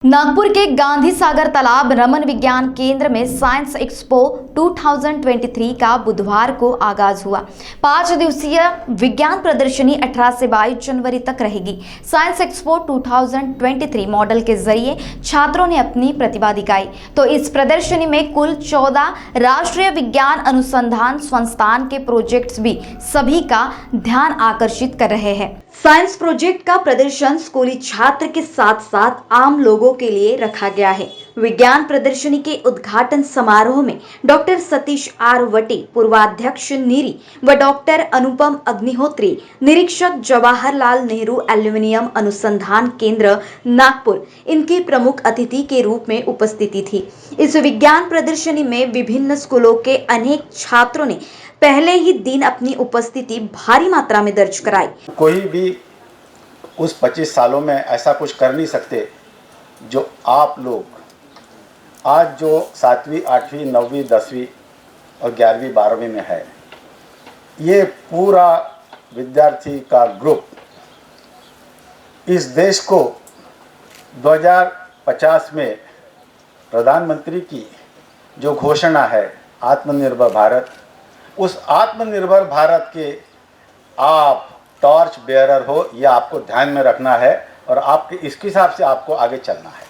नागपुर के गांधी सागर तालाब रमन विज्ञान केंद्र में साइंस एक्सपो 2023 का बुधवार को आगाज हुआ। 5 दिवसीय विज्ञान प्रदर्शनी 18 से 22 जनवरी तक रहेगी। साइंस एक्सपो 2023 मॉडल के जरिए छात्रों ने अपनी प्रतिभा दिखाई। तो इस प्रदर्शनी में कुल 14 राष्ट्रीय विज्ञान अनुसंधान संस्थान के प्रोजेक्ट्स भी सभी का ध्यान आकर्षित कर रहे हैं। साइंस प्रोजेक्ट का प्रदर्शन स्कूली छात्र के साथ साथ आम लोगों के लिए रखा गया है। विज्ञान प्रदर्शनी के उद्घाटन समारोह में डॉक्टर सतीश आर वटे, पूर्वाध्यक्ष नीरी व डॉक्टर अनुपम अग्निहोत्री, निरीक्षक जवाहरलाल नेहरू एल्यूमिनियम अनुसंधान केंद्र नागपुर, इनकी प्रमुख अतिथि के रूप में उपस्थिति थी। इस विज्ञान प्रदर्शनी में विभिन्न स्कूलों के अनेक छात्रों ने पहले ही दिन अपनी उपस्थिति भारी मात्रा में दर्ज कराई। कोई भी उस 25 सालों में ऐसा कुछ कर नहीं सकते जो आप लोग आज जो 7वीं, 8वीं, 9वीं, 10वीं और 11वीं, 12वीं में है, ये पूरा विद्यार्थी का ग्रुप इस देश को 2050 में प्रधानमंत्री की जो घोषणा है आत्मनिर्भर भारत, उस आत्मनिर्भर भारत के आप टॉर्च बेयरर हो, यह आपको ध्यान में रखना है और आपके इसके हिसाब से आपको आगे चलना है।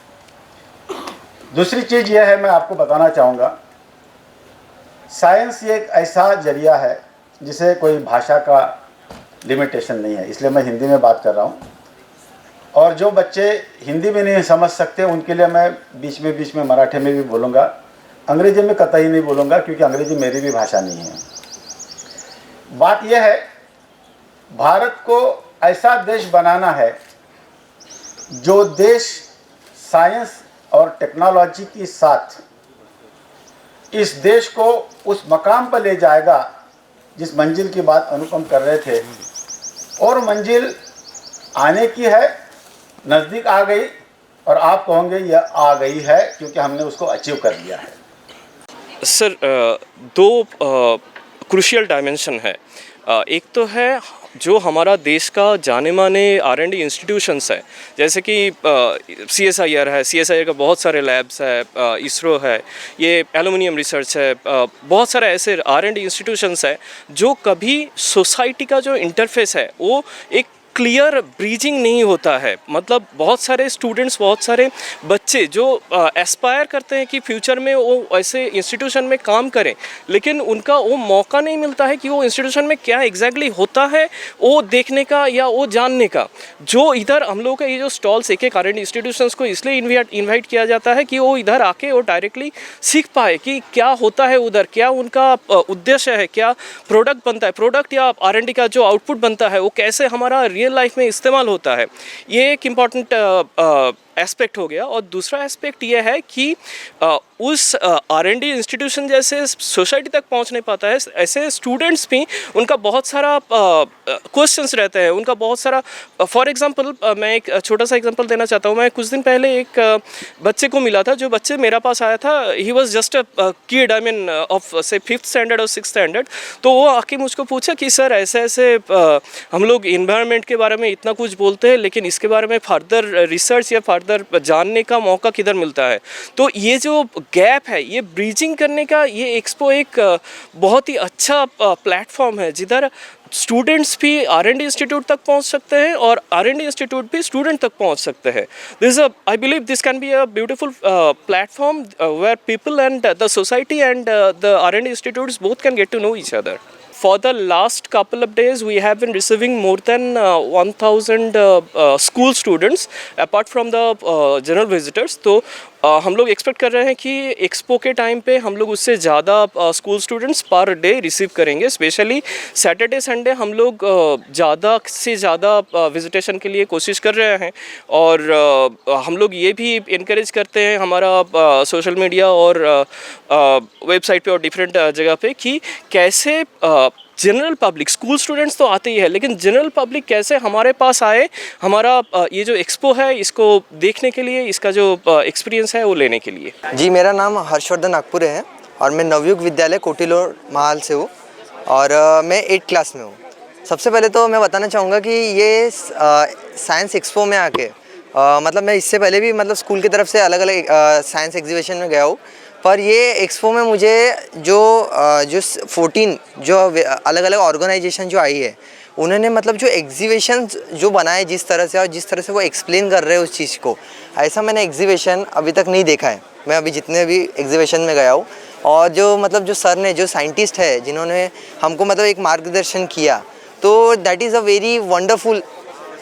दूसरी चीज़ यह है, मैं आपको बताना चाहूँगा, साइंस ये एक ऐसा जरिया है जिसे कोई भाषा का लिमिटेशन नहीं है, इसलिए मैं हिंदी में बात कर रहा हूँ। और जो बच्चे हिंदी में नहीं समझ सकते उनके लिए मैं बीच में मराठी में भी बोलूँगा, अंग्रेजी में कतई नहीं बोलूँगा क्योंकि अंग्रेजी मेरी भी भाषा नहीं है। बात यह है, भारत को ऐसा देश बनाना है जो देश साइंस और टेक्नोलॉजी के साथ इस देश को उस मकाम पर ले जाएगा जिस मंजिल की बात अनुपम कर रहे थे। और मंजिल आने की है, नज़दीक आ गई और आप कहोगे यह आ गई है क्योंकि हमने उसको अचीव कर लिया है। सर, दो क्रूशियल डायमेंशन है। एक तो है जो हमारा देश का जाने माने R&D इंस्टीट्यूशंस है, जैसे कि CSIR है, CSIR का बहुत सारे लैब्स है, इसरो है, ये एल्यूमिनियम रिसर्च है, बहुत सारे ऐसे R&D इंस्टीट्यूशंस है जो कभी सोसाइटी का जो इंटरफेस है वो एक क्लियर ब्रीजिंग नहीं होता है। मतलब बहुत सारे स्टूडेंट्स, बहुत सारे बच्चे जो एस्पायर करते हैं कि फ्यूचर में वो ऐसे इंस्टीट्यूशन में काम करें, लेकिन उनका वो मौका नहीं मिलता है कि वो इंस्टीट्यूशन में क्या एग्जैक्टली होता है वो देखने का या वो जानने का। जो इधर हम लोग का ये जो स्टॉल्स एक R&D इंस्टीट्यूशंस को इसलिए इन्वाइट किया जाता है कि वो इधर आके वो डायरेक्टली सीख पाए कि क्या होता है उधर, क्या उनका उद्देश्य है, क्या प्रोडक्ट बनता है, प्रोडक्ट या R&D का जो आउटपुट बनता है वो कैसे हमारा रियल लाइफ में इस्तेमाल होता है। ये एक इम्पॉर्टेंट एस्पेक्ट हो गया। और दूसरा एस्पेक्ट ये है कि उस R&D इंस्टीट्यूशन जैसे सोसाइटी तक पहुंच नहीं पाता है, ऐसे स्टूडेंट्स भी उनका बहुत सारा क्वेश्चंस रहते हैं, उनका बहुत सारा। फॉर एग्जांपल मैं एक छोटा सा एग्जांपल देना चाहता हूं। मैं कुछ दिन पहले एक बच्चे को मिला था, जो बच्चे मेरे पास आया था, he was just a kid, I mean of से 5th स्टैंडर्ड और 6th स्टैंडर्ड। तो वो आके मुझको पूछा कि सर ऐसे ऐसे हम लोग इन्वायरमेंट के बारे में इतना कुछ बोलते हैं, लेकिन इसके बारे में फर्दर रिसर्च या फर्दर जानने का मौका किधर मिलता है। तो ये जो गैप है, ये ब्रीजिंग करने का ये एक्सपो एक बहुत ही अच्छा प्लेटफॉर्म है जिधर स्टूडेंट्स भी R&D इंस्टीट्यूट तक पहुंच सकते हैं और R&D इंस्टीट्यूट भी स्टूडेंट तक पहुंच सकते हैं। I believe this can be a beautiful platform where people and the society and the R&D institutes both can get to know each other. For the last couple of days, we have been receiving more than 1,000 school students apart from the general visitors. तो हम लोग expect कर रहे हैं कि expo के time पे हम लोग उससे ज़्यादा school students per day receive करेंगे। स्पेशली सैटरडे संडे हम लोग ज़्यादा से ज़्यादा विजिटेशन के लिए कोशिश कर रहे हैं। और हम लोग ये भी इनकरेज करते हैं हमारा सोशल मीडिया और वेबसाइट पे और डिफरेंट जगह पे कि कैसे जनरल पब्लिक, स्कूल स्टूडेंट्स तो आते ही है, लेकिन जनरल पब्लिक कैसे हमारे पास आए, हमारा ये जो एक्सपो है इसको देखने के लिए, इसका जो एक्सपीरियंस है वो लेने के लिए। जी, मेरा नाम हर्षवर्धन नागपुरे है और मैं नवयुग विद्यालय कोटिलोर महाल से हूँ और मैं 8th क्लास में हूँ। सबसे पहले तो मैं बताना चाहूँगा कि ये साइंस एक्सपो में आके मतलब मैं इससे पहले भी मतलब स्कूल की तरफ से अलग अलग साइंस एग्जीबिशन में गया हूँ, पर ये एक्सपो में मुझे जो 14 जो अलग अलग ऑर्गेनाइजेशन जो आई है, उन्होंने मतलब जो एग्जीबिशन जो बनाए जिस तरह से और जिस तरह से वो एक्सप्लेन कर रहे हैं उस चीज़ को, ऐसा मैंने एग्जीबिशन अभी तक नहीं देखा है। मैं अभी जितने भी एग्जीबिशन में गया हूँ, और जो मतलब जो सर ने, जो साइंटिस्ट है जिन्होंने हमको मतलब एक मार्गदर्शन किया, तो that is a very wonderful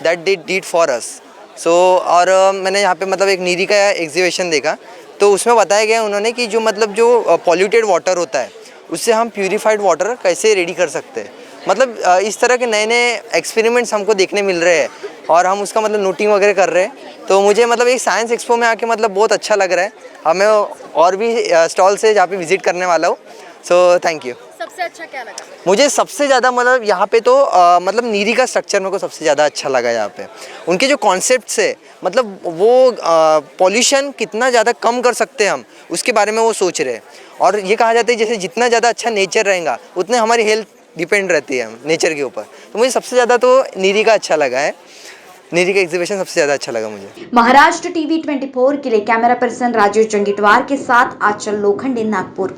that they did for us. So और मैंने यहाँ पे मतलब एक नीरी का एग्जीबिशन देखा, तो उसमें बताया गया उन्होंने कि जो मतलब जो पॉल्यूटेड वाटर होता है उससे हम प्यूरिफाइड वाटर कैसे रेडी कर सकते हैं। मतलब इस तरह के नए नए एक्सपेरिमेंट्स हमको देखने मिल रहे हैं और हम उसका मतलब नोटिंग वगैरह कर रहे हैं। तो मुझे मतलब एक साइंस एक्सपो में आके मतलब बहुत अच्छा लग रहा है। हमें और भी स्टॉल से जहाँ पे विजिट करने वाला हूँ। So thank you. सबसे अच्छा क्या लगा? मुझे सबसे ज़्यादा मतलब यहाँ पे तो मतलब नीरी का स्ट्रक्चर मेरे को सबसे ज़्यादा अच्छा लगा यहाँ पे। उनके जो कॉन्सेप्ट्स है, मतलब वो पॉल्यूशन कितना ज़्यादा कम कर सकते हैं हम, उसके बारे में वो सोच रहे हैं। और ये कहा जाता है जैसे जितना ज़्यादा अच्छा नेचर रहेगा उतने हमारी हेल्थ डिपेंड रहती है नेचर के ऊपर। तो मुझे सबसे ज़्यादा तो नीरी का अच्छा लगा है, नीरी का एग्जीबिशन सबसे ज़्यादा अच्छा लगा मुझे। महाराष्ट्र टीवी 24 के लिए कैमरा पर्सन राजेश जंगीटवार के साथ आंचल लोखंडे, नागपुर।